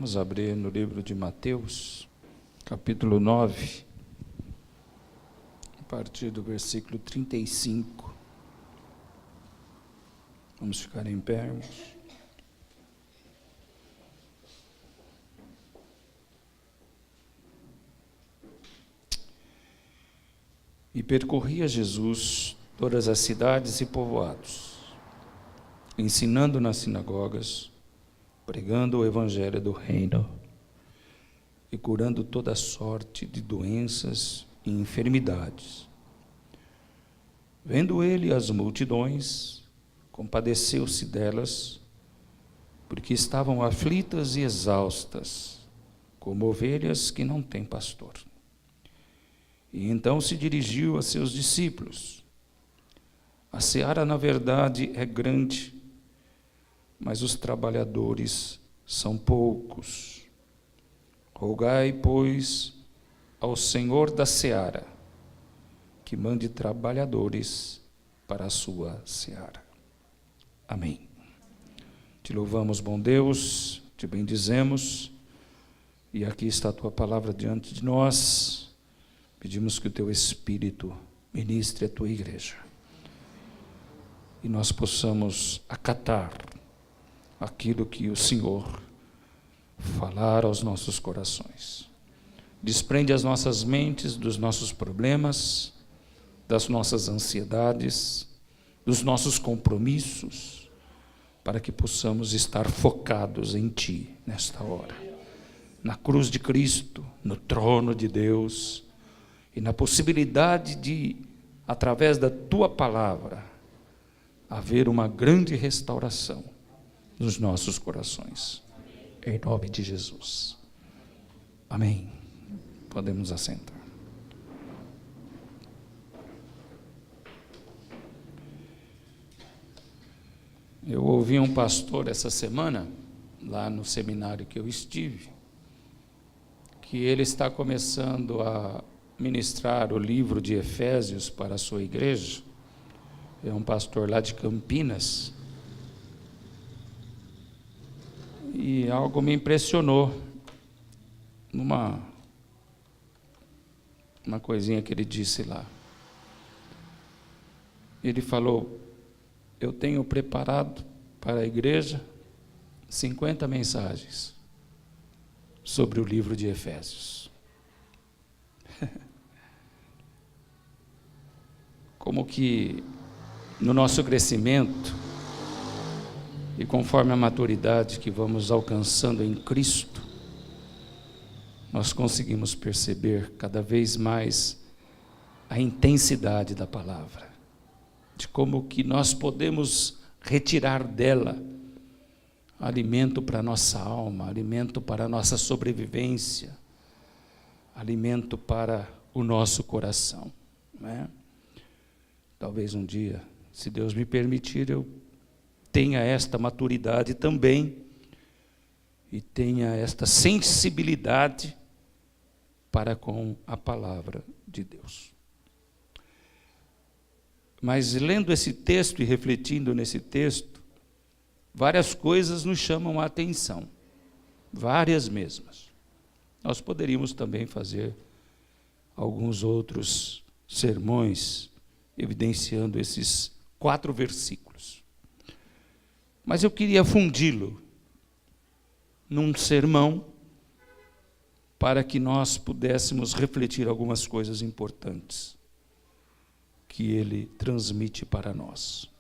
Vamos abrir no livro de Mateus, capítulo 9, a partir do versículo 35. Vamos ficar em pé, irmãos. E percorria Jesus todas as cidades e povoados, ensinando nas sinagogas, pregando o evangelho do reino e curando toda sorte de doenças e enfermidades. Vendo ele as multidões, compadeceu-se delas, porque estavam aflitas e exaustas, como ovelhas que não têm pastor. E então se dirigiu a seus discípulos: a seara, na verdade, é grande, mas os trabalhadores são poucos. Rogai, pois, ao Senhor da seara, que mande trabalhadores para a sua seara. Amém. Te louvamos, bom Deus, te bendizemos, e aqui está a tua palavra diante de nós. Pedimos que o teu Espírito ministre a tua igreja e nós possamos acatar aquilo que o Senhor falar aos nossos corações. Desprende as nossas mentes dos nossos problemas, das nossas ansiedades, dos nossos compromissos, para que possamos estar focados em Ti nesta hora, na cruz de Cristo, no trono de Deus, e na possibilidade de, através da Tua palavra, haver uma grande restauração nos nossos corações. Em nome de Jesus. Amém. Podemos assentar. Eu ouvi um pastor essa semana, lá no seminário que eu estive, que ele está começando a ministrar o livro de Efésios para a sua igreja. É um pastor lá de Campinas. E algo me impressionou, uma coisinha que ele disse lá. Ele falou: eu tenho preparado para a igreja 50 mensagens sobre o livro de Efésios. Como que no nosso crescimento e conforme a maturidade que vamos alcançando em Cristo, nós conseguimos perceber cada vez mais a intensidade da palavra, de como que nós podemos retirar dela alimento para a nossa alma, alimento para a nossa sobrevivência, alimento para o nosso coração, não é? Talvez um dia, se Deus me permitir, eu tenha esta maturidade também e tenha esta sensibilidade para com a palavra de Deus. Mas lendo esse texto e refletindo nesse texto, várias coisas nos chamam a atenção, várias mesmas. Nós poderíamos também fazer alguns outros sermões evidenciando esses 4 versículos. Mas eu queria fundi-lo num sermão para que nós pudéssemos refletir algumas coisas importantes que ele transmite para nós.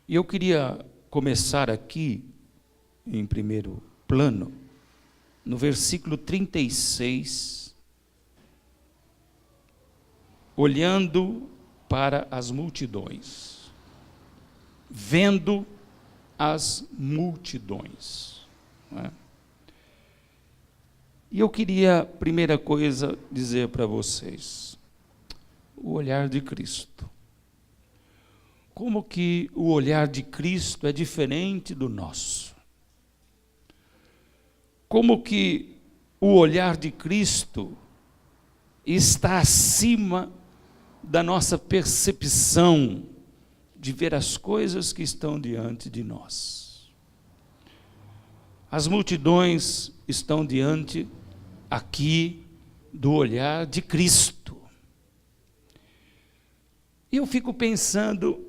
E eu queria começar aqui, em primeiro plano, no versículo 36, olhando para as multidões, vendo as multidões, não é? E eu queria, primeira coisa, dizer para vocês, o olhar de Cristo. Como que o olhar de Cristo é diferente do nosso? Como que o olhar de Cristo está acima da nossa percepção de ver as coisas que estão diante de nós. As multidões estão diante aqui do olhar de Cristo. E eu fico pensando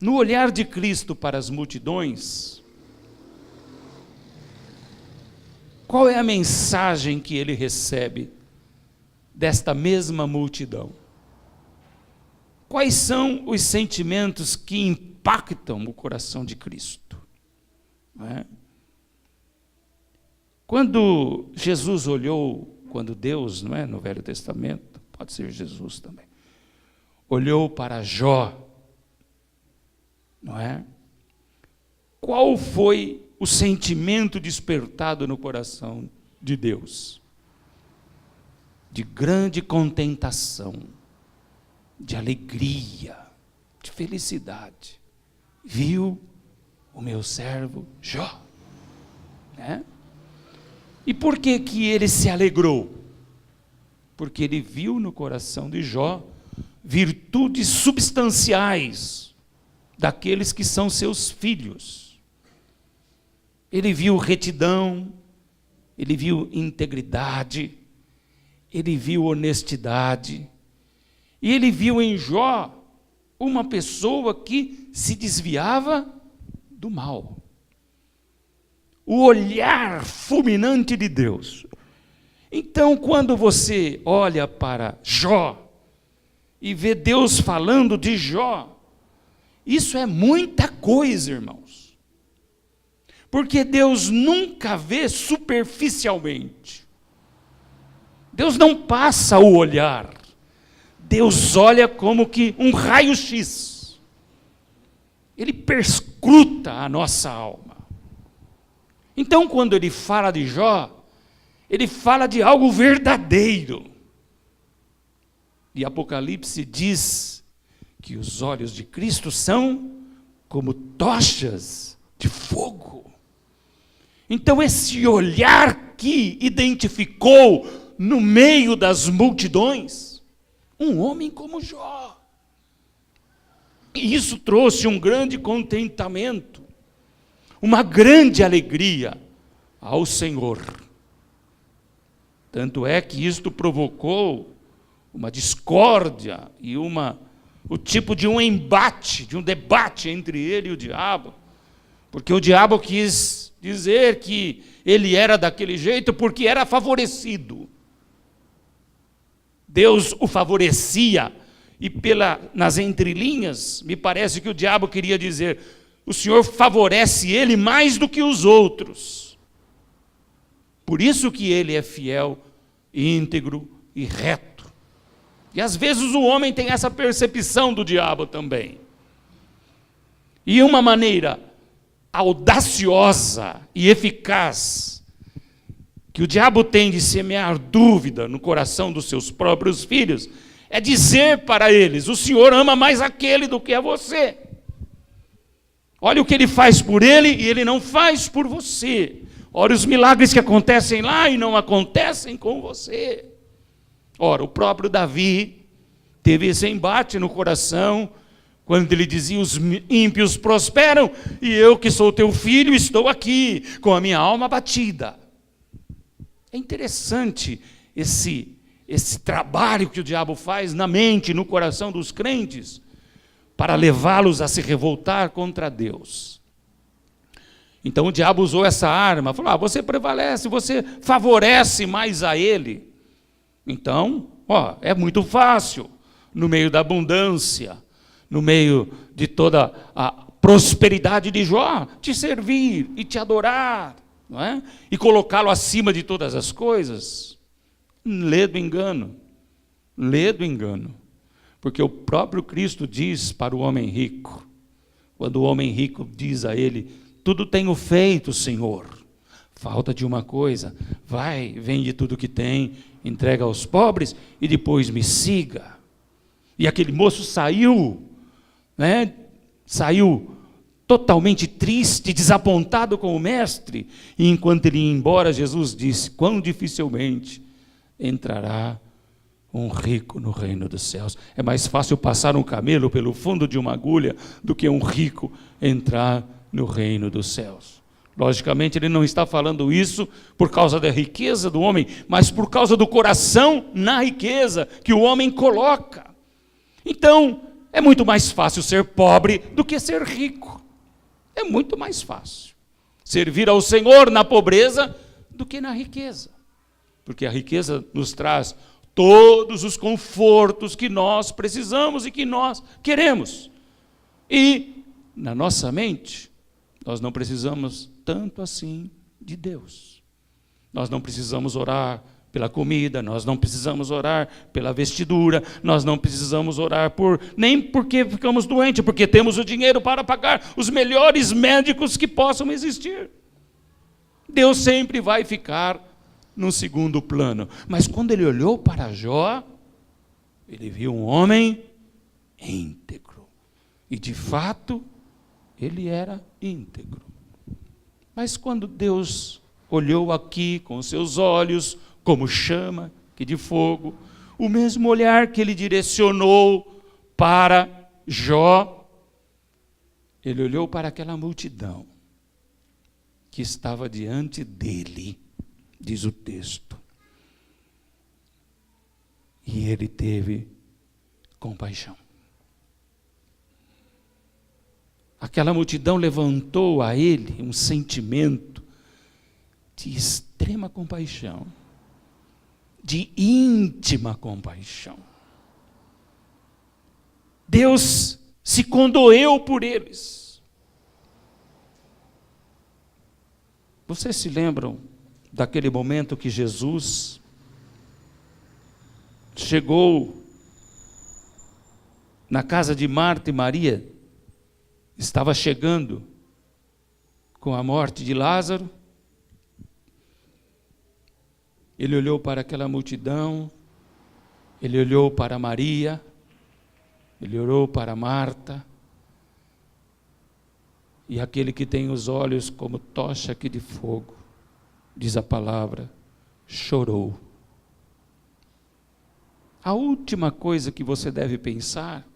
no olhar de Cristo para as multidões. Qual é a mensagem que ele recebe desta mesma multidão? Quais são os sentimentos que impactam o coração de Cristo? Não é? Quando Jesus olhou, quando Deus, não é, no Velho Testamento, pode ser Jesus também, olhou para Jó, não é? Qual foi o sentimento despertado no coração de Deus? De grande contentação, de alegria, de felicidade. Viu o meu servo Jó, né? E por que que ele se alegrou? Porque ele viu no coração de Jó virtudes substanciais daqueles que são seus filhos. Ele viu retidão, ele viu integridade, ele viu honestidade, e ele viu em Jó uma pessoa que se desviava do mal. O olhar fulminante de Deus. Então, quando você olha para Jó e vê Deus falando de Jó, isso é muita coisa, irmãos. Porque Deus nunca vê superficialmente. Deus não passa o olhar. Deus olha como que um raio-x. Ele perscruta a nossa alma. Então, quando ele fala de Jó, ele fala de algo verdadeiro. E Apocalipse diz que os olhos de Cristo são como tochas de fogo. Então, esse olhar que identificou no meio das multidões um homem como Jó. E isso trouxe um grande contentamento, uma grande alegria ao Senhor. Tanto é que isto provocou uma discórdia e o tipo de um embate, de um debate entre ele e o diabo, porque o diabo quis dizer que ele era daquele jeito porque era favorecido. Deus o favorecia, e nas entrelinhas, me parece que o diabo queria dizer: o Senhor favorece ele mais do que os outros. Por isso que ele é fiel, íntegro e reto. E às vezes o homem tem essa percepção do diabo também. E uma maneira audaciosa e eficaz que o diabo tem de semear dúvida no coração dos seus próprios filhos é dizer para eles: o Senhor ama mais aquele do que a você. Olha o que ele faz por ele e ele não faz por você. Olha os milagres que acontecem lá e não acontecem com você. Ora, o próprio Davi teve esse embate no coração, quando ele dizia: os ímpios prosperam, e eu que sou teu filho estou aqui, com a minha alma abatida. É interessante esse trabalho que o diabo faz na mente, no coração dos crentes, para levá-los a se revoltar contra Deus. Então o diabo usou essa arma, falou: você prevalece, você favorece mais a ele. Então, é muito fácil, no meio da abundância, no meio de toda a prosperidade de Jó, te servir e te adorar, não é? E colocá-lo acima de todas as coisas. Lê do engano, porque o próprio Cristo diz para o homem rico, quando o homem rico diz a ele: tudo tenho feito, Senhor, falta de uma coisa, vai, vende tudo que tem, entrega aos pobres e depois me siga. E aquele moço saiu, né? Saiu totalmente triste, desapontado com o mestre, e enquanto ele ia embora, Jesus disse: quão dificilmente entrará um rico no reino dos céus. É mais fácil passar um camelo pelo fundo de uma agulha do que um rico entrar no reino dos céus. Logicamente, ele não está falando isso por causa da riqueza do homem, mas por causa do coração na riqueza que o homem coloca. Então, é muito mais fácil ser pobre do que ser rico. É muito mais fácil servir ao Senhor na pobreza do que na riqueza. Porque a riqueza nos traz todos os confortos que nós precisamos e que nós queremos. E, na nossa mente, nós não precisamos tanto assim de Deus. Nós não precisamos orar pela comida, nós não precisamos orar pela vestidura, nós não precisamos orar nem porque ficamos doentes, porque temos o dinheiro para pagar os melhores médicos que possam existir. Deus sempre vai ficar num segundo plano. Mas quando ele olhou para Jó, ele viu um homem íntegro. E de fato, ele era íntegro. Mas quando Deus olhou aqui com seus olhos, como chama que de fogo, o mesmo olhar que ele direcionou para Jó, ele olhou para aquela multidão que estava diante dele, diz o texto. E ele teve compaixão. Aquela multidão levantou a ele um sentimento de extrema compaixão, de íntima compaixão. Deus se condoeu por eles. Vocês se lembram daquele momento que Jesus chegou na casa de Marta e Maria? Estava chegando com a morte de Lázaro. Ele olhou para aquela multidão, ele olhou para Maria, ele olhou para Marta, e aquele que tem os olhos como tocha aqui de fogo, diz a palavra, chorou. A última coisa que você deve pensar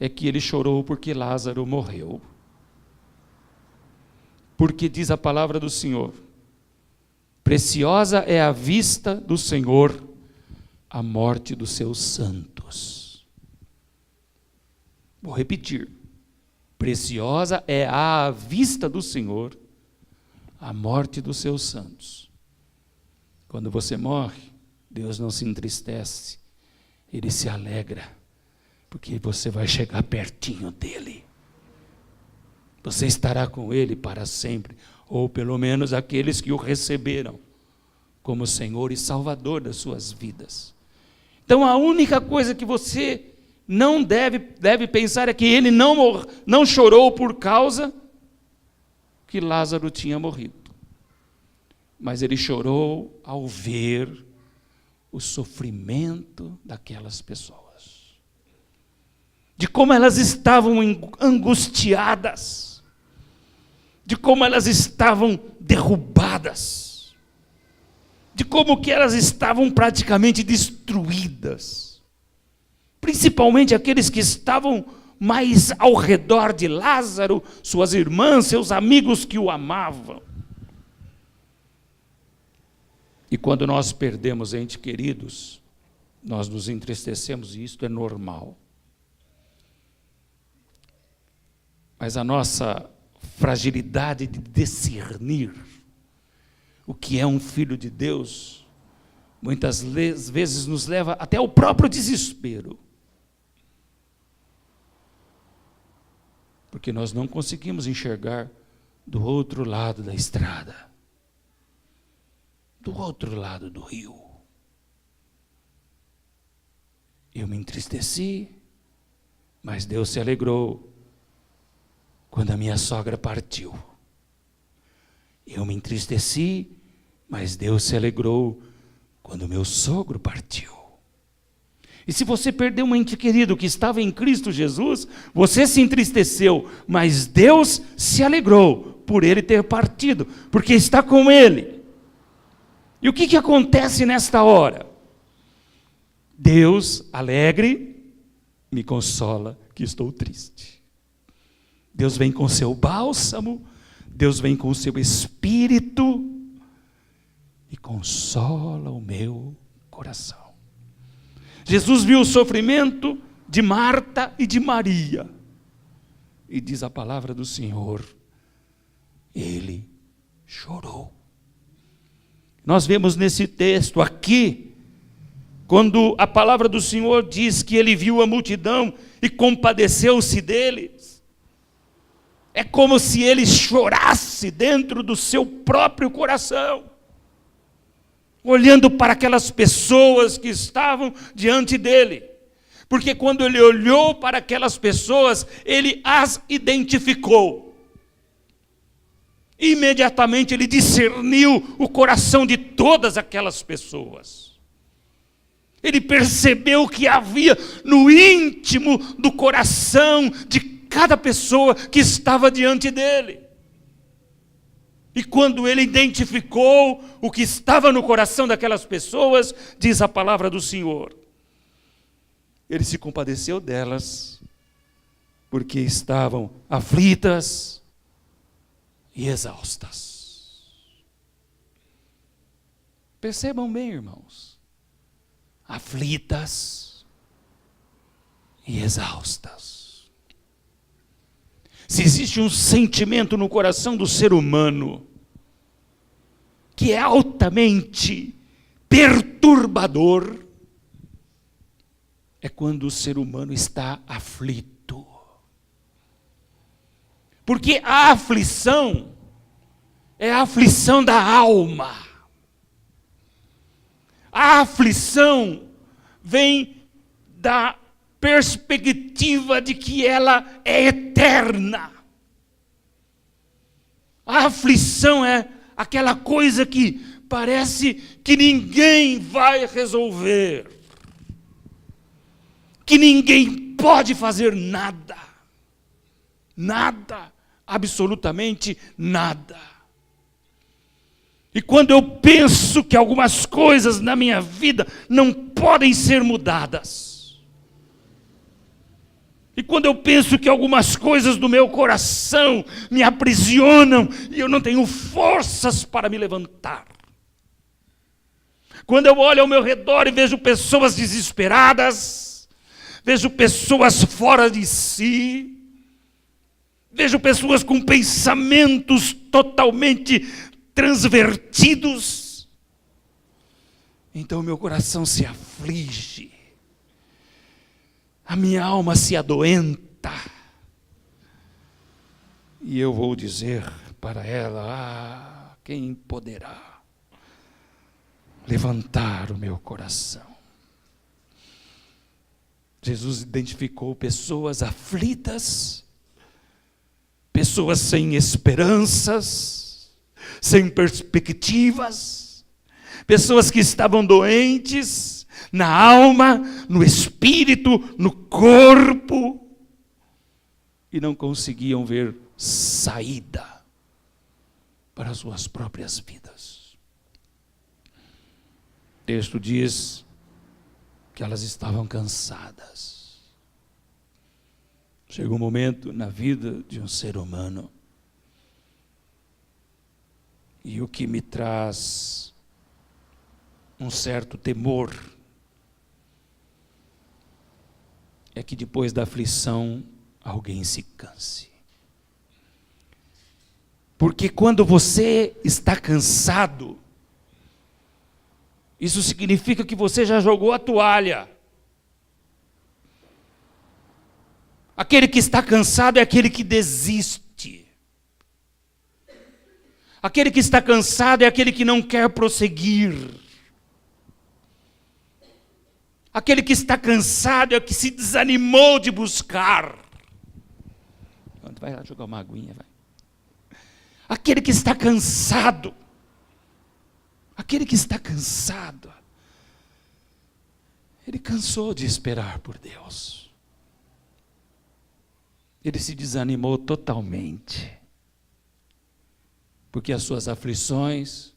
é que ele chorou porque Lázaro morreu. Porque diz a palavra do Senhor, preciosa é a vista do Senhor a morte dos seus santos. Vou repetir. Preciosa é à vista do Senhor a morte dos seus santos. Quando você morre, Deus não se entristece, Ele se alegra, porque você vai chegar pertinho dEle. Você estará com Ele para sempre, ou pelo menos aqueles que o receberam como Senhor e Salvador das suas vidas. Então a única coisa que você não deve pensar é que ele não chorou por causa que Lázaro tinha morrido. Mas ele chorou ao ver o sofrimento daquelas pessoas. De como elas estavam angustiadas. De como elas estavam derrubadas. De como que elas estavam praticamente destruídas. Principalmente aqueles que estavam mais ao redor de Lázaro, suas irmãs, seus amigos que o amavam. E quando nós perdemos entes queridos, nós nos entristecemos e isto é normal. Mas a nossa fragilidade de discernir o que é um filho de Deus, muitas vezes nos leva até ao próprio desespero. Porque nós não conseguimos enxergar do outro lado da estrada, do outro lado do rio. Eu me entristeci, mas Deus se alegrou quando a minha sogra partiu. Eu me entristeci, mas Deus se alegrou quando meu sogro partiu. E se você perdeu um ente querido que estava em Cristo Jesus, você se entristeceu, mas Deus se alegrou por ele ter partido, porque está com ele. E o que acontece nesta hora? Deus, alegre, me consola que estou triste. Deus vem com seu bálsamo, Deus vem com o seu Espírito e consola o meu coração. Jesus viu o sofrimento de Marta e de Maria. E diz a palavra do Senhor, ele chorou. Nós vemos nesse texto aqui, quando a palavra do Senhor diz que ele viu a multidão e compadeceu-se deles, é como se ele chorasse dentro do seu próprio coração, olhando para aquelas pessoas que estavam diante dele. Porque quando ele olhou para aquelas pessoas, ele as identificou. Imediatamente ele discerniu o coração de todas aquelas pessoas. Ele percebeu que havia no íntimo do coração de cada pessoa que estava diante dele. E quando ele identificou o que estava no coração daquelas pessoas, diz a palavra do Senhor, ele se compadeceu delas, porque estavam aflitas e exaustas. Percebam bem, irmãos, aflitas e exaustas. Se existe um sentimento no coração do ser humano que é altamente perturbador, é quando o ser humano está aflito. Porque a aflição é a aflição da alma. A aflição vem da perspectiva de que ela é eterna. A aflição é aquela coisa que parece que ninguém vai resolver, que ninguém pode fazer nada, nada, absolutamente nada. E quando eu penso que algumas coisas na minha vida não podem ser mudadas, e quando eu penso que algumas coisas do meu coração me aprisionam e eu não tenho forças para me levantar, quando eu olho ao meu redor e vejo pessoas desesperadas, vejo pessoas fora de si, vejo pessoas com pensamentos totalmente transvertidos, então meu coração se aflige, a minha alma se adoenta, e eu vou dizer para ela, quem poderá levantar o meu coração? Jesus identificou pessoas aflitas, pessoas sem esperanças, sem perspectivas, pessoas que estavam doentes na alma, no espírito, no corpo, e não conseguiam ver saída para as suas próprias vidas. O texto diz que elas estavam cansadas. Chega um momento na vida de um ser humano, e o que me traz um certo temor é que depois da aflição alguém se canse. Porque quando você está cansado, isso significa que você já jogou a toalha. Aquele que está cansado é aquele que desiste. Aquele que está cansado é aquele que não quer prosseguir. Aquele que está cansado é o que se desanimou de buscar. Vai lá jogar uma aguinha, vai. Aquele que está cansado, ele cansou de esperar por Deus. Ele se desanimou totalmente, porque as suas aflições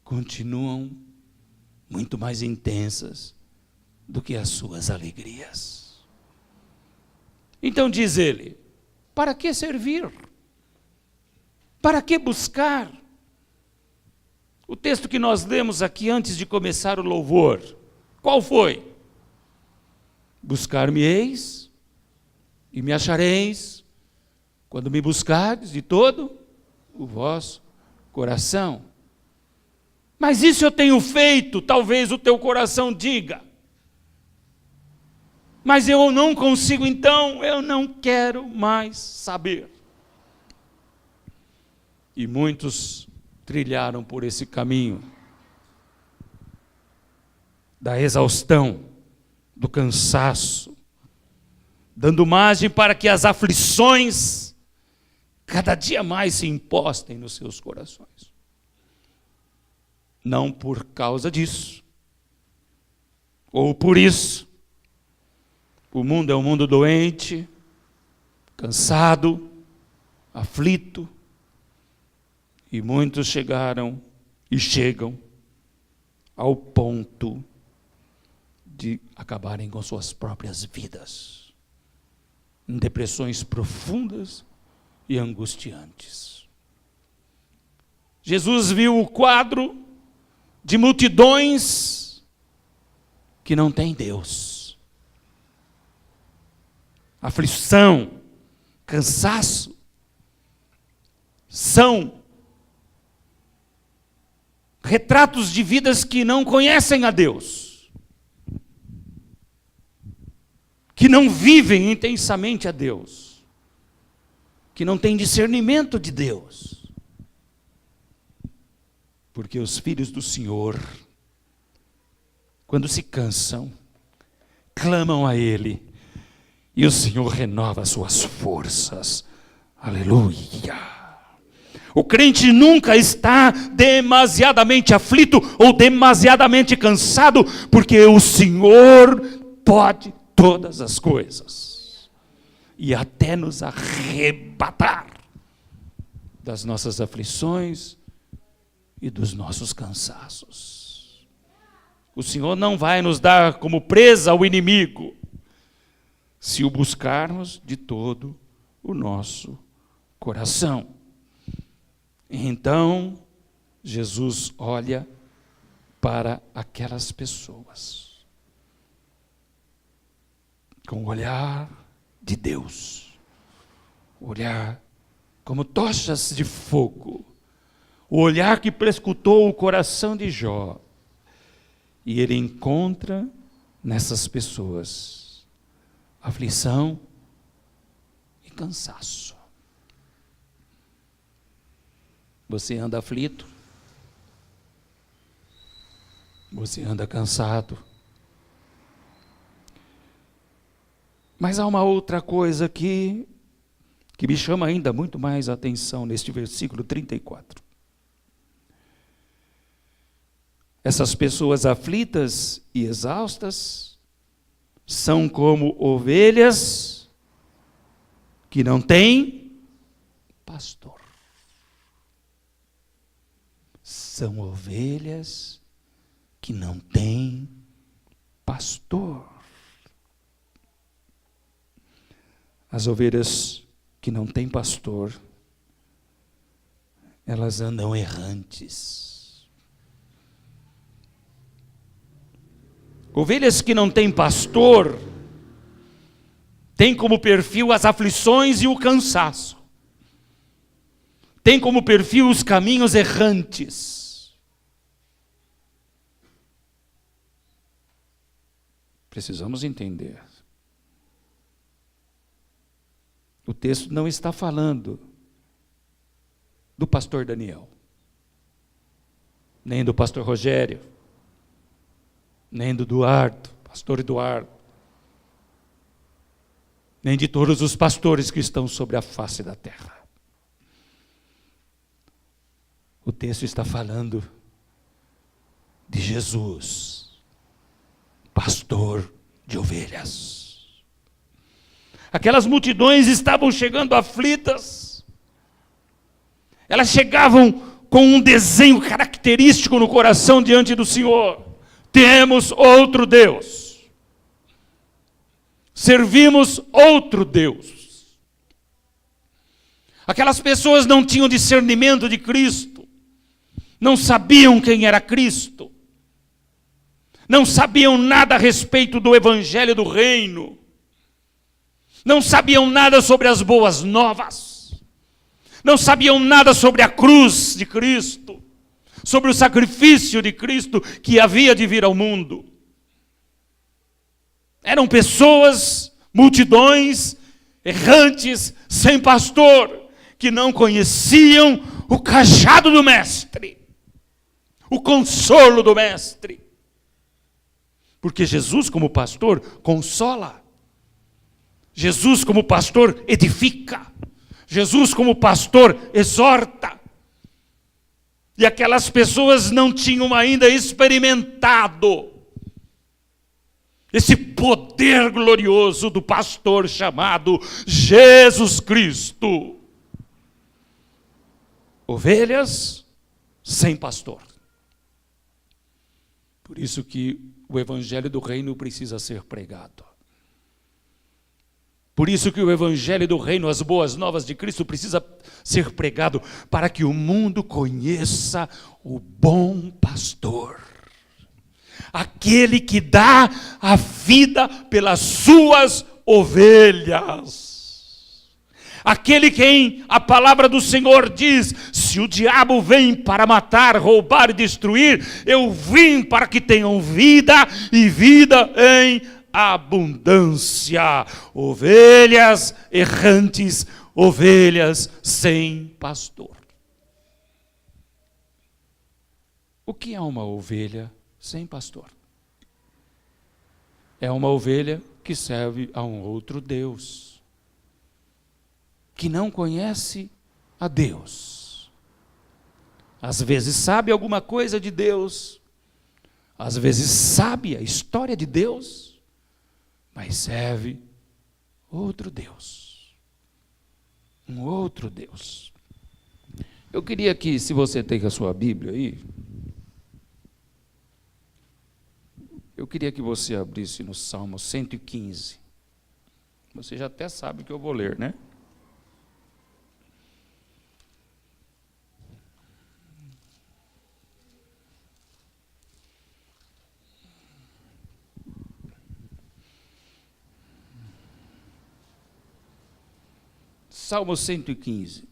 continuam muito mais intensas do que as suas alegrias. Então diz ele, para que servir? Para que buscar? O texto que nós lemos aqui antes de começar o louvor, qual foi? Buscar-me-eis e me achareis, quando me buscardes de todo o vosso coração. Mas isso eu tenho feito, talvez o teu coração diga. Mas eu não consigo, então eu não quero mais saber. E muitos trilharam por esse caminho da exaustão, do cansaço, dando margem para que as aflições cada dia mais se impostem nos seus corações. Não por causa disso, ou por isso, o mundo é um mundo doente, cansado, aflito, e muitos chegaram e chegam ao ponto de acabarem com suas próprias vidas, em depressões profundas e angustiantes. Jesus viu o quadro de multidões que não têm Deus. Aflição, cansaço, são retratos de vidas que não conhecem a Deus, que não vivem intensamente a Deus, que não têm discernimento de Deus. Porque os filhos do Senhor, quando se cansam, clamam a Ele, e o Senhor renova as suas forças. Aleluia! O crente nunca está demasiadamente aflito ou demasiadamente cansado, porque o Senhor pode todas as coisas. E até nos arrebatar das nossas aflições e dos nossos cansaços. O Senhor não vai nos dar como presa ao inimigo, se o buscarmos de todo o nosso coração. Então, Jesus olha para aquelas pessoas com o olhar de Deus, olhar como tochas de fogo, o olhar que prescutou o coração de Jó, e ele encontra nessas pessoas aflição e cansaço. Você anda aflito? Você anda cansado? Mas há uma outra coisa aqui que me chama ainda muito mais a atenção neste versículo 34. Essas pessoas aflitas e exaustas são como ovelhas que não têm pastor. São ovelhas que não têm pastor. As ovelhas que não têm pastor, elas andam errantes. Ovelhas que não têm pastor, têm como perfil as aflições e o cansaço. Têm como perfil os caminhos errantes. Precisamos entender. O texto não está falando do pastor Daniel, nem do pastor Rogério, nem do Eduardo, pastor Eduardo, nem de todos os pastores que estão sobre a face da terra. O texto está falando de Jesus, pastor de ovelhas. Aquelas multidões estavam chegando aflitas. Elas chegavam com um desenho característico no coração diante do Senhor. Temos outro Deus. Servimos outro Deus. Aquelas pessoas não tinham discernimento de Cristo, não sabiam quem era Cristo, não sabiam nada a respeito do Evangelho do Reino, não sabiam nada sobre as boas novas, não sabiam nada sobre a cruz de Cristo, sobre o sacrifício de Cristo que havia de vir ao mundo. Eram pessoas, multidões, errantes, sem pastor, que não conheciam o cajado do Mestre, o consolo do Mestre. Porque Jesus, como pastor, consola. Jesus, como pastor, edifica. Jesus, como pastor, exorta. E aquelas pessoas não tinham ainda experimentado esse poder glorioso do pastor chamado Jesus Cristo. Ovelhas sem pastor. Por isso que o Evangelho do Reino precisa ser pregado. Por isso que o Evangelho do Reino, as boas novas de Cristo, precisa ser pregado para que o mundo conheça o bom pastor. Aquele que dá a vida pelas suas ovelhas. Aquele quem a palavra do Senhor diz: se o diabo vem para matar, roubar e destruir, eu vim para que tenham vida e vida em abundância. Ovelhas errantes, ovelhas sem pastor. O que é uma ovelha sem pastor? É uma ovelha que serve a um outro Deus, que não conhece a Deus. Às vezes sabe alguma coisa de Deus, às vezes sabe a história de Deus, mas serve outro Deus. Um outro Deus. Eu queria que, se você tem a sua Bíblia aí, eu queria que você abrisse no Salmo 115. Você já até sabe que eu vou ler, né? Salmo 115.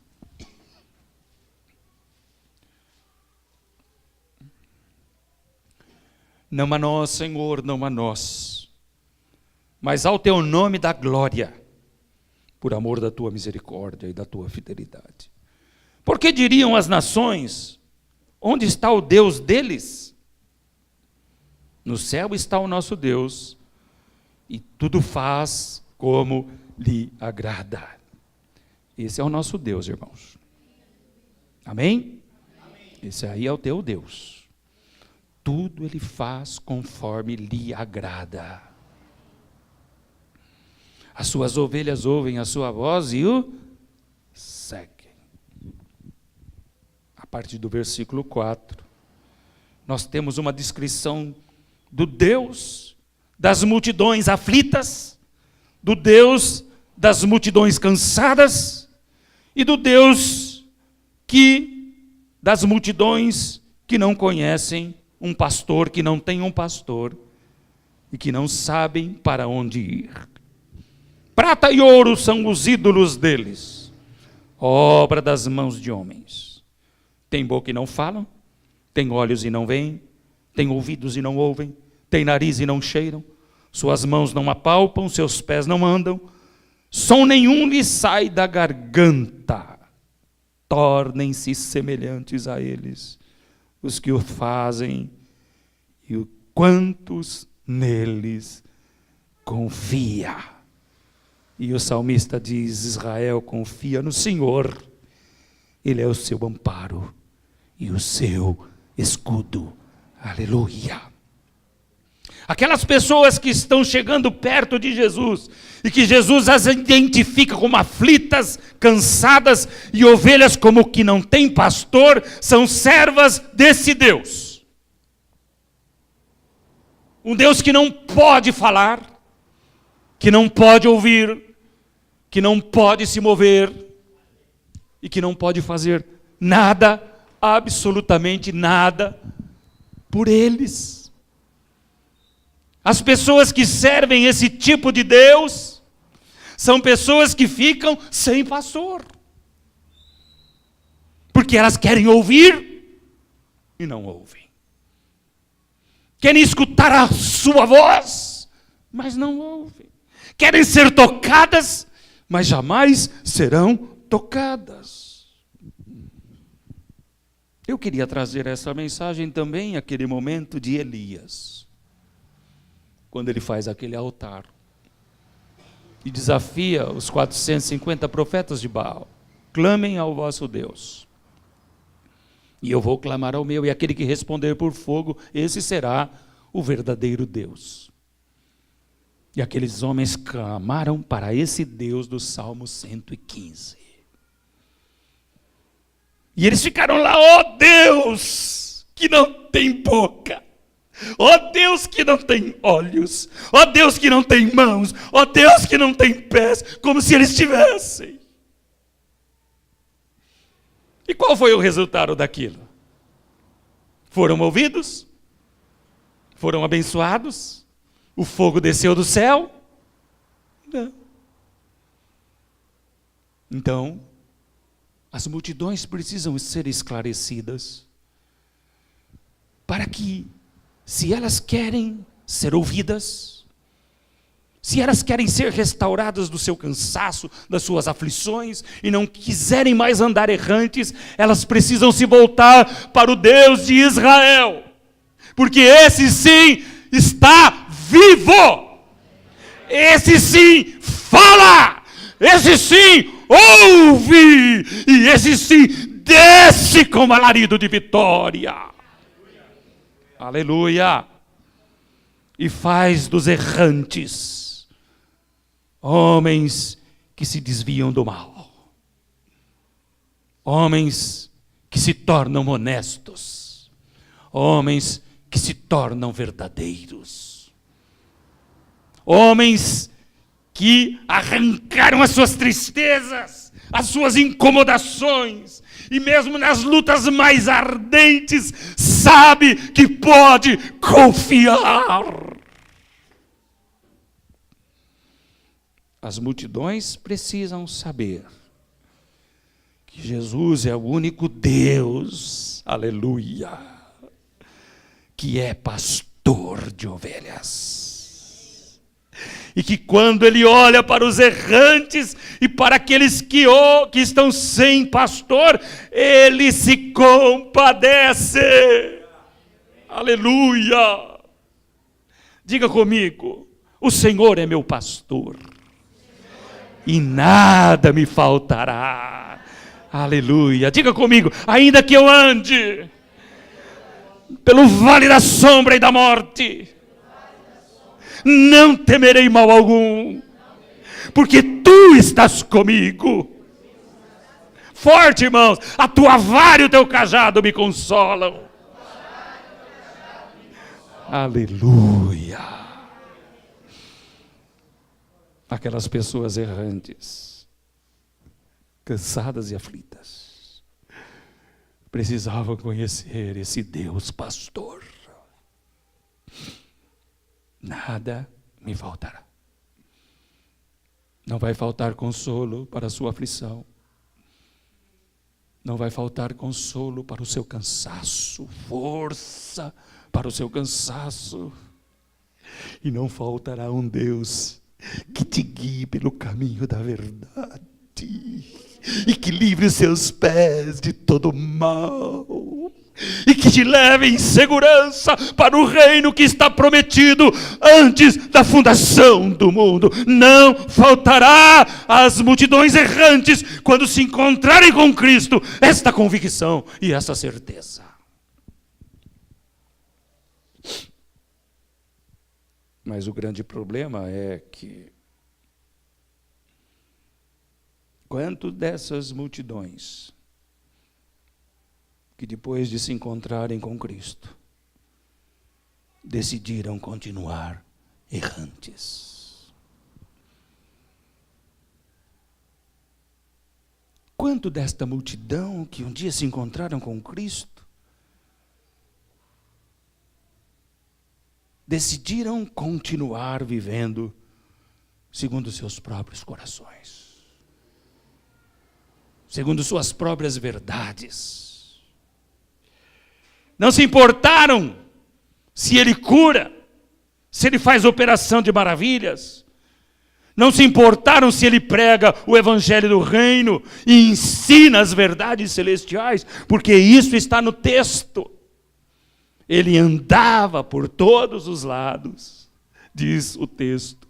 Não a nós, Senhor, não a nós, mas ao teu nome dá glória, por amor da tua misericórdia e da tua fidelidade. Porque diriam as nações: onde está o Deus deles? No céu está o nosso Deus, e tudo faz como lhe agrada. Esse é o nosso Deus, irmãos. Amém? Esse aí é o teu Deus. Tudo ele faz conforme lhe agrada. As suas ovelhas ouvem a sua voz e o seguem. A partir do versículo 4, nós temos uma descrição do Deus das multidões aflitas, do Deus das multidões cansadas, e do Deus das multidões que não conhecem um pastor, que não tem um pastor, e que não sabem para onde ir. Prata e ouro são os ídolos deles, obra das mãos de homens. Tem boca e não falam, tem olhos e não veem, tem ouvidos e não ouvem, tem nariz e não cheiram, suas mãos não apalpam, seus pés não andam, som nenhum lhe sai da garganta. Tornem-se semelhantes a eles os que o fazem e o quantos neles confia. E o salmista diz: Israel confia no Senhor, Ele é o seu amparo e o seu escudo. Aleluia. Aquelas pessoas que estão chegando perto de Jesus e que Jesus as identifica como aflitas, cansadas e ovelhas como que não tem pastor, são servas desse Deus. Um Deus que não pode falar, que não pode ouvir, que não pode se mover, e que não pode fazer nada, absolutamente nada, por eles. As pessoas que servem esse tipo de Deus são pessoas que ficam sem pastor, porque elas querem ouvir e não ouvem. Querem escutar a sua voz, mas não ouvem. Querem ser tocadas, mas jamais serão tocadas. Eu queria trazer essa mensagem também àquele momento de Elias, quando ele faz aquele altar e desafia os 450 profetas de Baal: clamem ao vosso Deus, e eu vou clamar ao meu, e aquele que responder por fogo, esse será o verdadeiro Deus. E aqueles homens clamaram para esse Deus do Salmo 115. E eles ficaram lá: ó Deus, que não tem boca, ó Deus que não tem olhos, ó Deus que não tem mãos, ó Deus que não tem pés, como se eles tivessem. E qual foi o resultado daquilo? Foram ouvidos? Foram abençoados? O fogo desceu do céu? Não. Então, as multidões precisam ser esclarecidas para que, se elas querem ser ouvidas, se elas querem ser restauradas do seu cansaço, das suas aflições, e não quiserem mais andar errantes, elas precisam se voltar para o Deus de Israel, porque esse sim está vivo, esse sim fala, esse sim ouve, e esse sim desce com alarido de vitória. Aleluia! E faz dos errantes homens que se desviam do mal, homens que se tornam honestos, homens que se tornam verdadeiros, homens que arrancaram as suas tristezas, as suas incomodações, e mesmo nas lutas mais ardentes, sabe que pode confiar. As multidões precisam saber que Jesus é o único Deus, aleluia, que é pastor de ovelhas. E que quando Ele olha para os errantes e para aqueles que estão sem pastor, Ele se compadece. Aleluia! Diga comigo: o Senhor é meu pastor, e nada me faltará. Aleluia! Diga comigo: ainda que eu ande pelo vale da sombra e da morte, não temerei mal algum, porque tu estás comigo. Forte, irmãos, a tua vara e o teu cajado me consolam. Aleluia. Aquelas pessoas errantes, cansadas e aflitas, precisavam conhecer esse Deus pastor. Nada me faltará. Não vai faltar consolo para a sua aflição. Não vai faltar consolo para o seu cansaço, força para o seu cansaço. E não faltará um Deus que te guie pelo caminho da verdade e que livre os seus pés de todo mal e que te leve em segurança para o reino que está prometido antes da fundação do mundo. Não faltará às multidões errantes, quando se encontrarem com Cristo, esta convicção e essa certeza. Mas o grande problema é que quanto dessas multidões que depois de se encontrarem com Cristo, decidiram continuar errantes. Quanto desta multidão que um dia se encontraram com Cristo decidiram continuar vivendo segundo seus próprios corações, segundo suas próprias verdades. Não se importaram se ele cura, se ele faz operação de maravilhas. Não se importaram se ele prega o evangelho do reino e ensina as verdades celestiais, porque isso está no texto. Ele andava por todos os lados, diz o texto,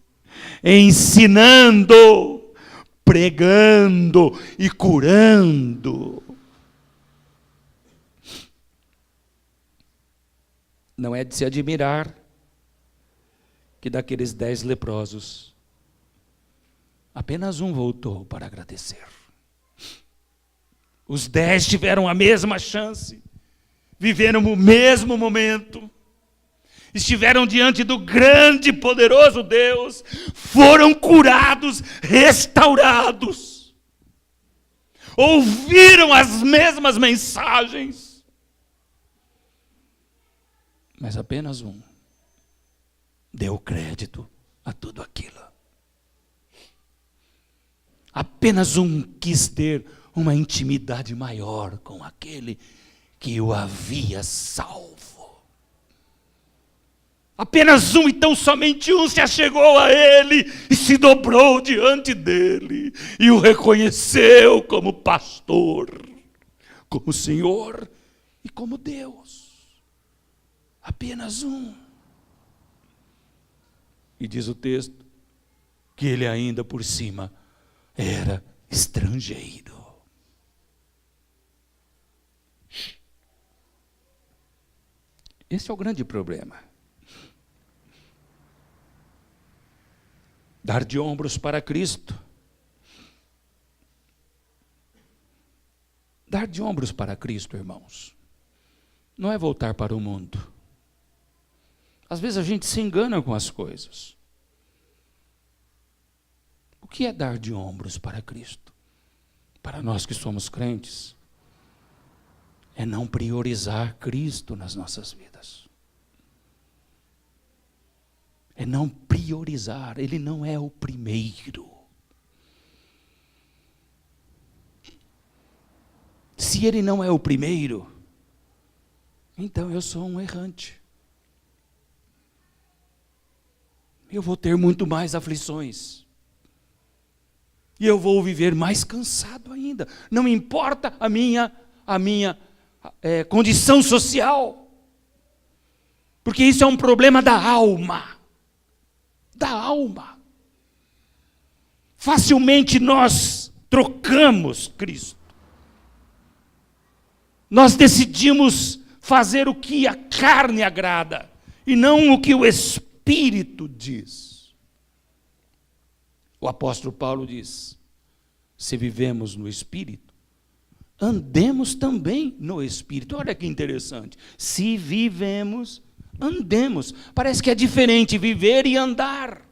ensinando, pregando e curando. Não é de se admirar que daqueles 10 leprosos, apenas um voltou para agradecer. Os 10 tiveram a mesma chance, viveram o mesmo momento, estiveram diante do grande e poderoso Deus, foram curados, restaurados, ouviram as mesmas mensagens, mas apenas um deu crédito a tudo aquilo. Apenas um quis ter uma intimidade maior com aquele que o havia salvo. Apenas um, então somente um se achegou a ele e se dobrou diante dele e o reconheceu como pastor, como Senhor e como Deus. Apenas um. E diz o texto que ele ainda por cima era estrangeiro. Esse é o grande problema. Dar de ombros para Cristo. Dar de ombros para Cristo, irmãos, não é voltar para o mundo. Às vezes a gente se engana com as coisas. O que é dar de ombros para Cristo? Para nós que somos crentes, é não priorizar Cristo nas nossas vidas. É não priorizar, Ele não é o primeiro. Se Ele não é o primeiro, então eu sou um errante. Eu vou ter muito mais aflições. E eu vou viver mais cansado ainda. Não importa a minha condição social. Porque isso é um problema da alma. Da alma. Facilmente nós trocamos Cristo. Nós decidimos fazer o que a carne agrada e não o que o Espírito diz. O apóstolo Paulo diz: se vivemos no Espírito, andemos também no Espírito. Olha que interessante. Se vivemos, andemos. Parece que é diferente viver e andar.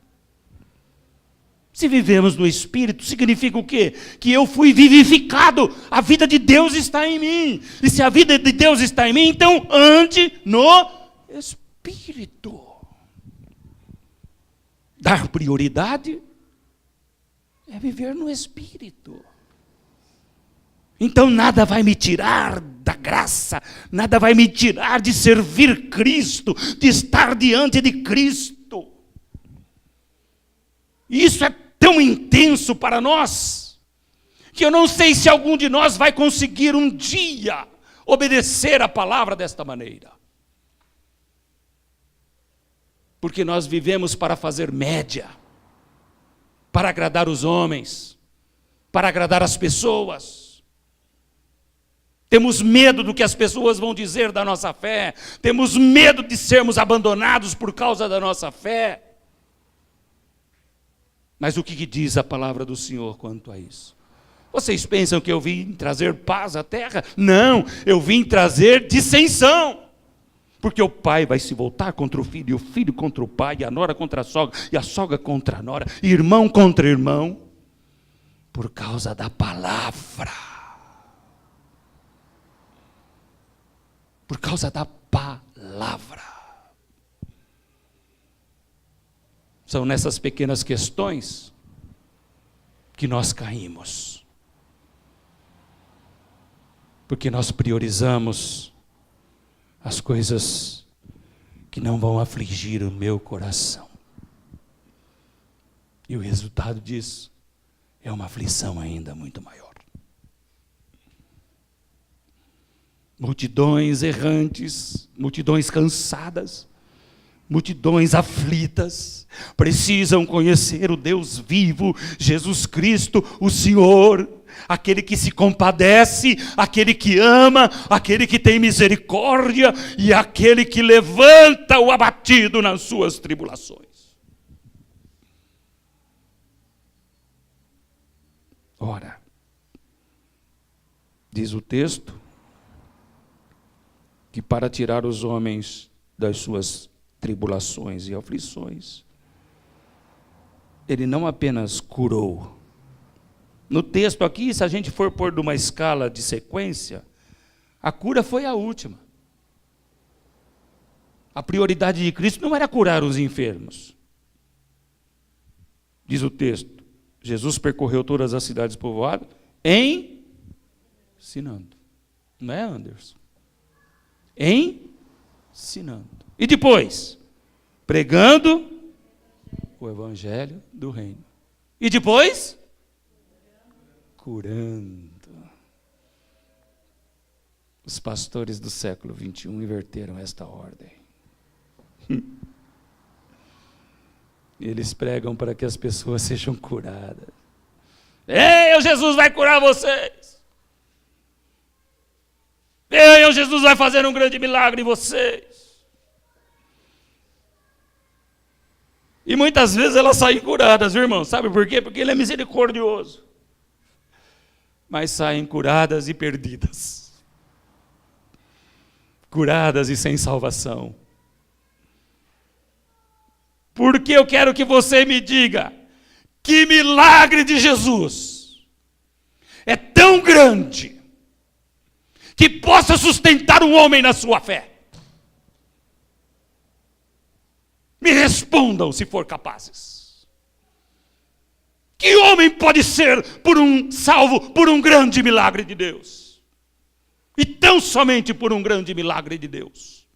Se vivemos no Espírito, significa o quê? Que eu fui vivificado, a vida de Deus está em mim. E se a vida de Deus está em mim, então ande no Espírito. Dar prioridade é viver no Espírito. Então nada vai me tirar da graça, nada vai me tirar de servir Cristo, de estar diante de Cristo. Isso é tão intenso para nós, que eu não sei se algum de nós vai conseguir um dia obedecer a palavra desta maneira. Porque nós vivemos para fazer média, para agradar os homens, para agradar as pessoas. Temos medo do que as pessoas vão dizer da nossa fé, temos medo de sermos abandonados por causa da nossa fé. Mas o que diz a palavra do Senhor quanto a isso? Vocês pensam que eu vim trazer paz à terra? Não, eu vim trazer dissensão. Porque o pai vai se voltar contra o filho, e o filho contra o pai, e a nora contra a sogra, e a sogra contra a nora, e irmão contra irmão. por causa da palavra. Por causa da palavra. São nessas pequenas questões que nós caímos. Porque nós priorizamos as coisas que não vão afligir o meu coração. E o resultado disso é uma aflição ainda muito maior. Multidões errantes, multidões cansadas, multidões aflitas, precisam conhecer o Deus vivo, Jesus Cristo, o Senhor, aquele que se compadece, aquele que ama, aquele que tem misericórdia e aquele que levanta o abatido nas suas tribulações. Ora, diz o texto, que para tirar os homens das suas tribulações e aflições, ele não apenas curou. No texto aqui, se a gente for pôr numa escala de sequência, a cura foi a última. A prioridade de Cristo não era curar os enfermos. Diz o texto, Jesus percorreu todas as cidades povoadas, ensinando. Não é, Anderson? Ensinando. E depois, pregando o evangelho do reino. E depois, curando. Os pastores do século 21 inverteram esta ordem. Eles pregam para que as pessoas sejam curadas. Ei, Jesus vai curar vocês. Ei, Jesus vai fazer um grande milagre em vocês. E muitas vezes elas saem curadas, viu, irmão? Sabe por quê? Porque Ele é misericordioso. Mas saem curadas e perdidas. Curadas e sem salvação. Porque eu quero que você me diga que milagre de Jesus é tão grande que possa sustentar um homem na sua fé. Me respondam se for capazes. Que homem pode ser salvo por um grande milagre de Deus? E tão somente por um grande milagre de Deus.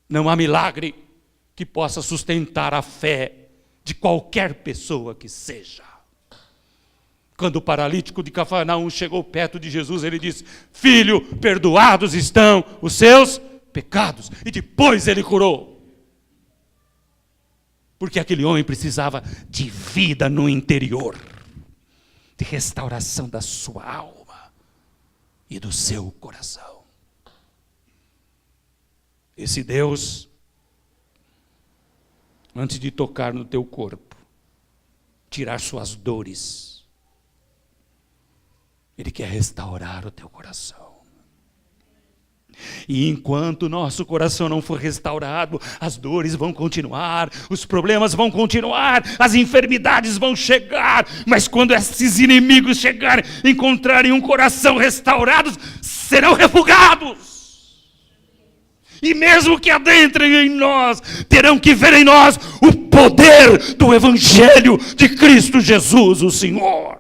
Não há milagre que possa sustentar a fé de qualquer pessoa que seja. Quando o paralítico de Cafarnaum chegou perto de Jesus, ele disse: filho, perdoados estão os seus pecados. E depois ele curou. Porque aquele homem precisava de vida no interior, de restauração da sua alma e do seu coração. Esse Deus, antes de tocar no teu corpo, tirar suas dores, Ele quer restaurar o teu coração. E enquanto o nosso coração não for restaurado, as dores vão continuar, os problemas vão continuar, as enfermidades vão chegar, mas quando esses inimigos chegarem, encontrarem um coração restaurado, serão refugados. E mesmo que adentrem em nós, terão que ver em nós o poder do Evangelho de Cristo Jesus, o Senhor.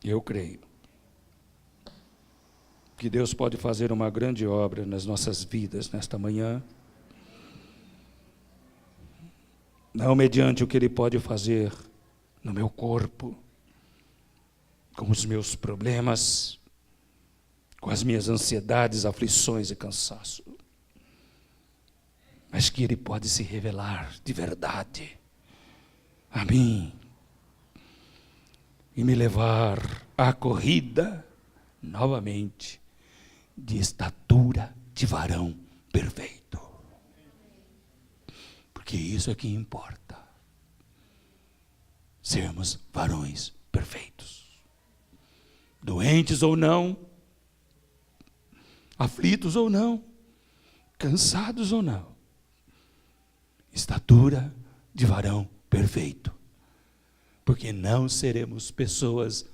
Eu creio que Deus pode fazer uma grande obra nas nossas vidas nesta manhã, não mediante o que Ele pode fazer no meu corpo, com os meus problemas, com as minhas ansiedades, aflições e cansaço, mas que Ele pode se revelar de verdade a mim e me levar à corrida novamente de estatura de varão perfeito. Porque isso é que importa. Sermos varões perfeitos. Doentes ou não, aflitos ou não, cansados ou não. Estatura de varão perfeito. Porque não seremos pessoas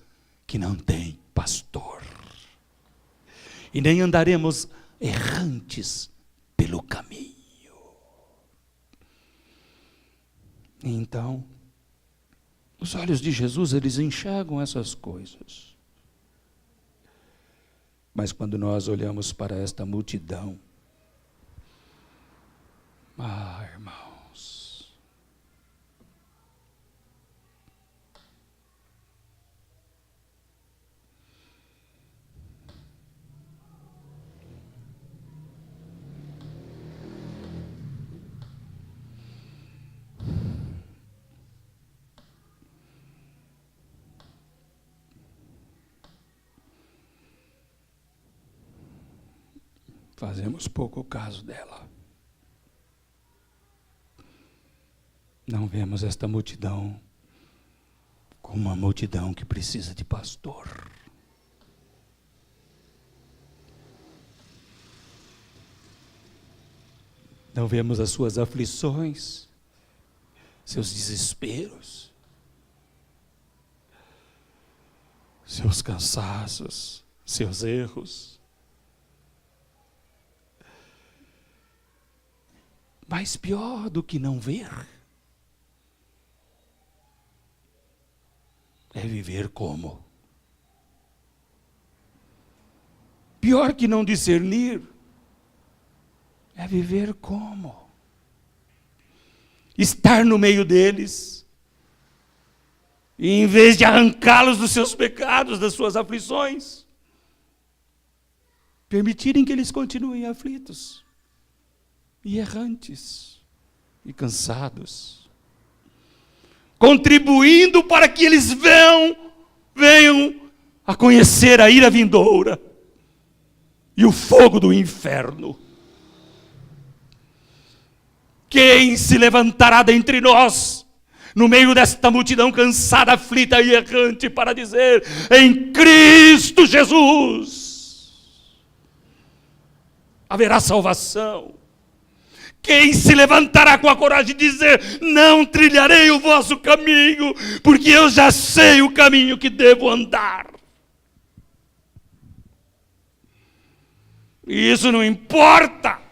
que não têm pastor. E nem andaremos errantes pelo caminho. Então, os olhos de Jesus, eles enxergam essas coisas. Mas quando nós olhamos para esta multidão, irmãos, fazemos pouco caso dela. Não vemos esta multidão como uma multidão que precisa de pastor. Não vemos as suas aflições, seus desesperos, seus cansaços, seus erros. Mas pior do que não ver é viver como. Pior que não discernir é viver como. Estar no meio deles e em vez de arrancá-los dos seus pecados, das suas aflições, permitirem que eles continuem aflitos e errantes e cansados, contribuindo para que eles venham a conhecer a ira vindoura e o fogo do inferno. Quem se levantará dentre nós, no meio desta multidão cansada, aflita e errante, para dizer: em Cristo Jesus haverá salvação? Quem se levantará com a coragem de dizer: não trilharei o vosso caminho, porque eu já sei o caminho que devo andar? E isso não importa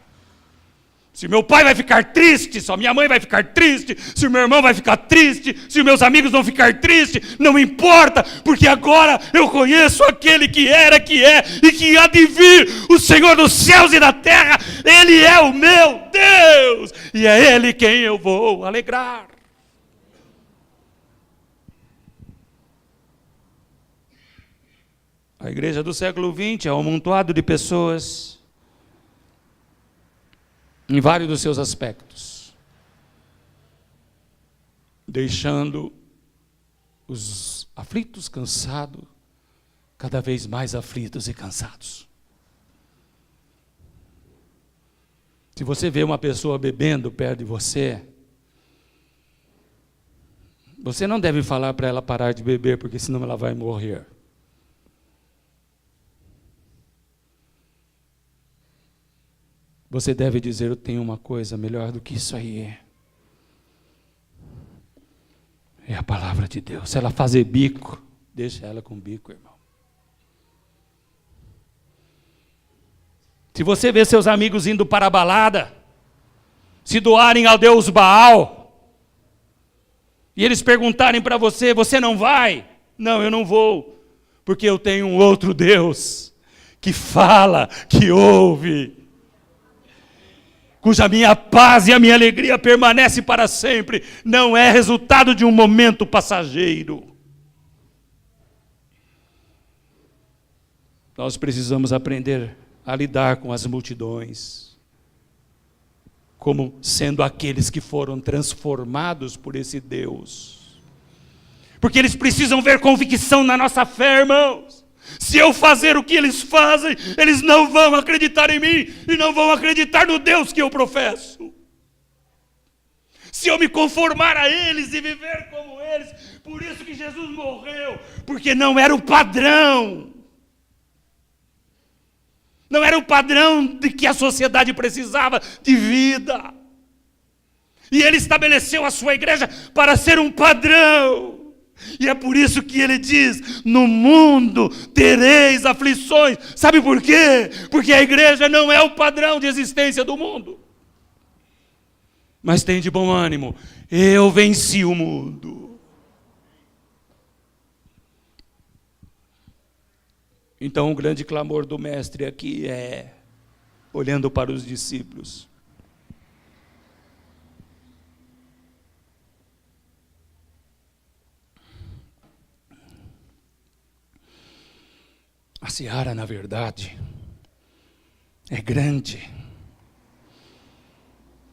se meu pai vai ficar triste, se a minha mãe vai ficar triste, se o meu irmão vai ficar triste, se os meus amigos vão ficar tristes, não importa, porque agora eu conheço aquele que era, que é e que há de vir, o Senhor dos céus e da terra. Ele é o meu Deus e é Ele quem eu vou alegrar. A igreja do século XX é um amontoado de pessoas em vários dos seus aspectos, deixando os aflitos, cansados, cada vez mais aflitos e cansados. Se você vê uma pessoa bebendo perto de você, você não deve falar para ela parar de beber, porque senão ela vai morrer. Você deve dizer: eu tenho uma coisa melhor do que isso aí. É a palavra de Deus. Se ela fazer bico, deixa ela com bico, irmão. Se você vê seus amigos indo para a balada, se doarem ao Deus Baal, e eles perguntarem para você: você não vai? Não, eu não vou, porque eu tenho um outro Deus, que fala, que ouve, cuja minha paz e a minha alegria permanece para sempre, não é resultado de um momento passageiro. Nós precisamos aprender a lidar com as multidões, como sendo aqueles que foram transformados por esse Deus. Porque eles precisam ver convicção na nossa fé, irmãos. Se eu fazer o que eles fazem, eles não vão acreditar em mim e não vão acreditar no Deus que eu professo. Se eu me conformar a eles e viver como eles, por isso que Jesus morreu, porque não era o padrão. Não era o padrão de que a sociedade precisava de vida. E Ele estabeleceu a sua igreja para ser um padrão. E é por isso que Ele diz: no mundo tereis aflições. Sabe por quê? Porque a igreja não é o padrão de existência do mundo. Mas tem de bom ânimo: eu venci o mundo. Então o grande clamor do mestre aqui é, olhando para os discípulos: a seara, na verdade, é grande.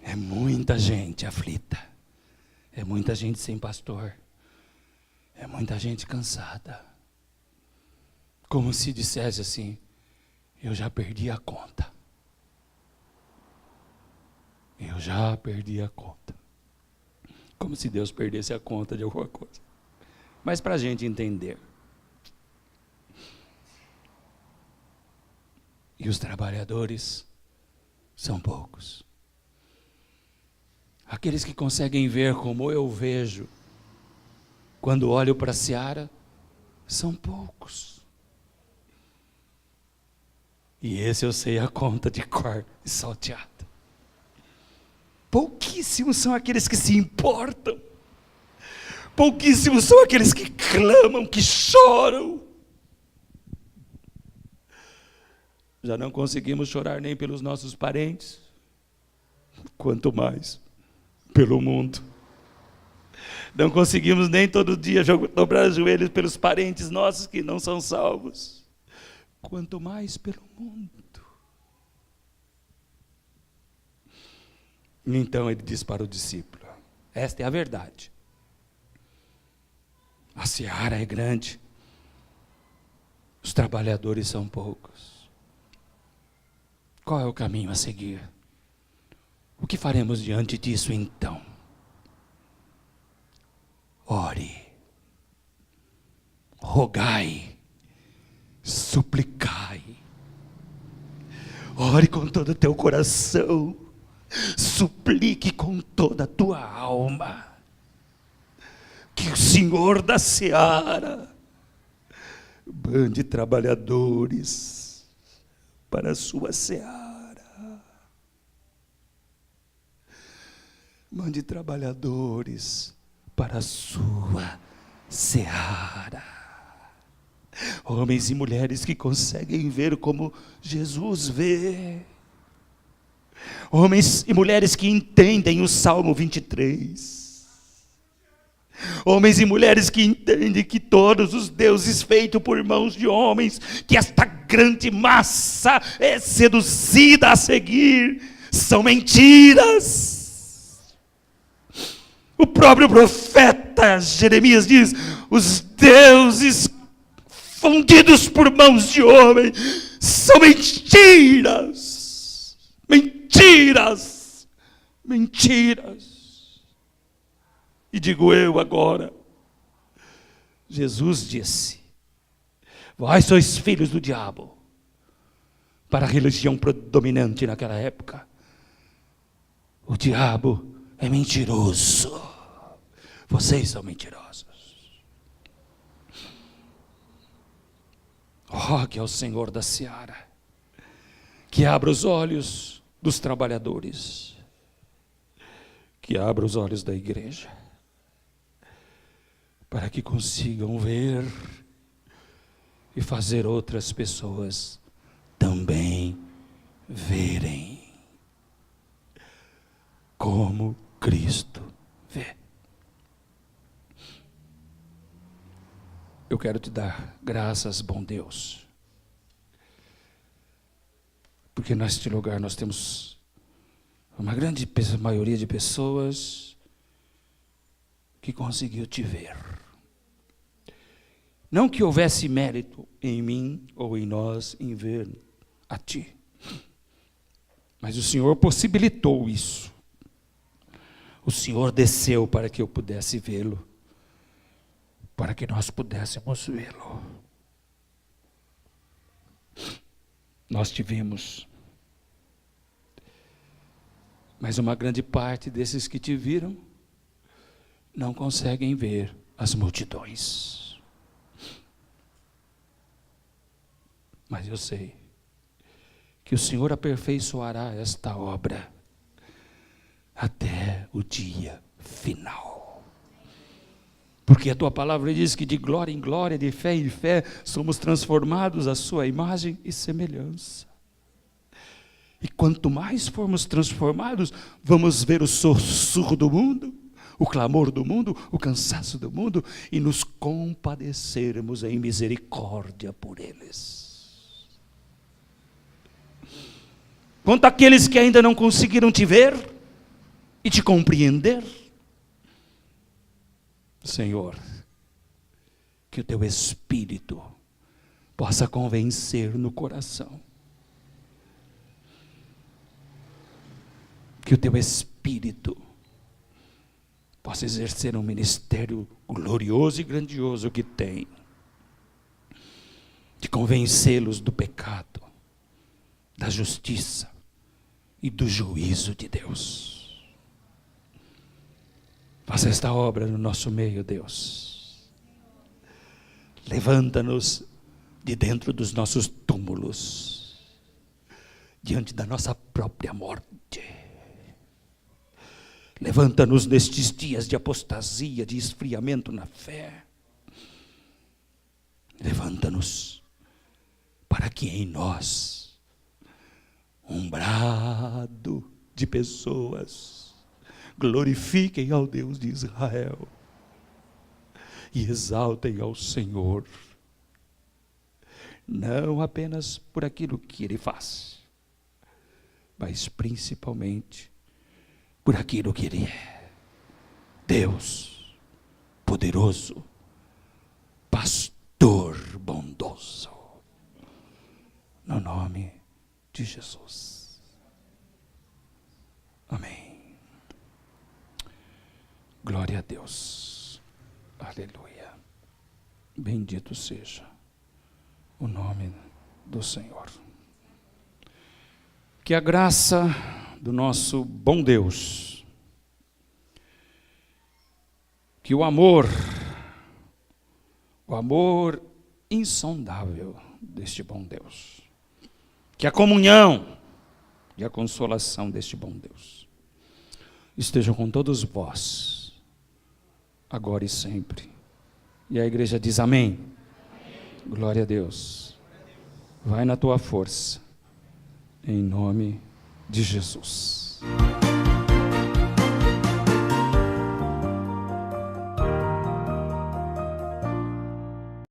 É muita gente aflita. É muita gente sem pastor. É muita gente cansada. Como se dissesse assim: eu já perdi a conta. Eu já perdi a conta. Como se Deus perdesse a conta de alguma coisa. Mas para a gente entender. E os trabalhadores são poucos. Aqueles que conseguem ver como eu vejo, quando olho para a seara, são poucos. E esse eu sei a conta de cor e salteado. Pouquíssimos são aqueles que se importam. Pouquíssimos são aqueles que clamam, que choram. Já não conseguimos chorar nem pelos nossos parentes, quanto mais pelo mundo. Não conseguimos nem todo dia dobrar os joelhos pelos parentes nossos que não são salvos, quanto mais pelo mundo. Então ele diz para o discípulo: esta é a verdade. A seara é grande, os trabalhadores são poucos. Qual é o caminho a seguir? O que faremos diante disso então? Ore, rogai, suplicai. Ore com todo o teu coração, suplique com toda a tua alma, que o Senhor da seara mande trabalhadores para a sua seara. Mande trabalhadores para a sua seara. Homens e mulheres que conseguem ver como Jesus vê. Homens e mulheres que entendem o Salmo 23. Homens e mulheres que entendem que todos os deuses feitos por mãos de homens, que esta grande massa é seduzida a seguir, são mentiras. O próprio profeta Jeremias diz: os deuses fundidos por mãos de homem são mentiras. Mentiras. Mentiras. E digo eu agora, Jesus disse: vós sois filhos do diabo. Para a religião predominante naquela época, o diabo é mentiroso. Vocês são mentirosos. Rogue ao Senhor da seara que abra os olhos dos trabalhadores, que abra os olhos da igreja, para que consigam ver e fazer outras pessoas também verem como Cristo vê. Eu quero te dar graças, bom Deus, porque neste lugar nós temos uma grande maioria de pessoas que conseguiu te ver. Não que houvesse mérito em mim ou em nós em ver a ti, mas o Senhor possibilitou isso. O Senhor desceu para que eu pudesse vê-lo, para que nós pudéssemos vê-lo. Nós te vimos, Mas uma grande parte desses que te viram não conseguem ver as multidões. Mas eu sei que o Senhor aperfeiçoará esta obra até o dia final. Porque a tua palavra diz que de glória em glória, de fé em fé, somos transformados à sua imagem e semelhança. E quanto mais formos transformados, vamos ver o sussurro do mundo, o clamor do mundo, o cansaço do mundo, e nos compadecermos em misericórdia por eles. Quanto àqueles que ainda não conseguiram te ver e te compreender, Senhor, que o teu Espírito possa convencer no coração. Que o teu Espírito possa exercer um ministério glorioso e grandioso que tem, de convencê-los do pecado, da justiça e do juízo de Deus. Faça esta obra no nosso meio, Deus. Levanta-nos de dentro dos nossos túmulos, diante da nossa própria morte. Levanta-nos nestes dias de apostasia, de esfriamento na fé. Levanta-nos para que em nós um brado de pessoas glorifiquem ao Deus de Israel e exaltem ao Senhor, não apenas por aquilo que Ele faz, mas principalmente por aquilo que Ele é. Deus poderoso, pastor bondoso, no nome de Jesus. Amém. Glória a Deus. Aleluia. Bendito seja o nome do Senhor. Que a graça do nosso bom Deus, que o amor insondável deste bom Deus, que a comunhão e a consolação deste bom Deus estejam com todos vós, agora e sempre. E a igreja diz amém. Glória a Deus. Vai na tua força, em nome de Jesus.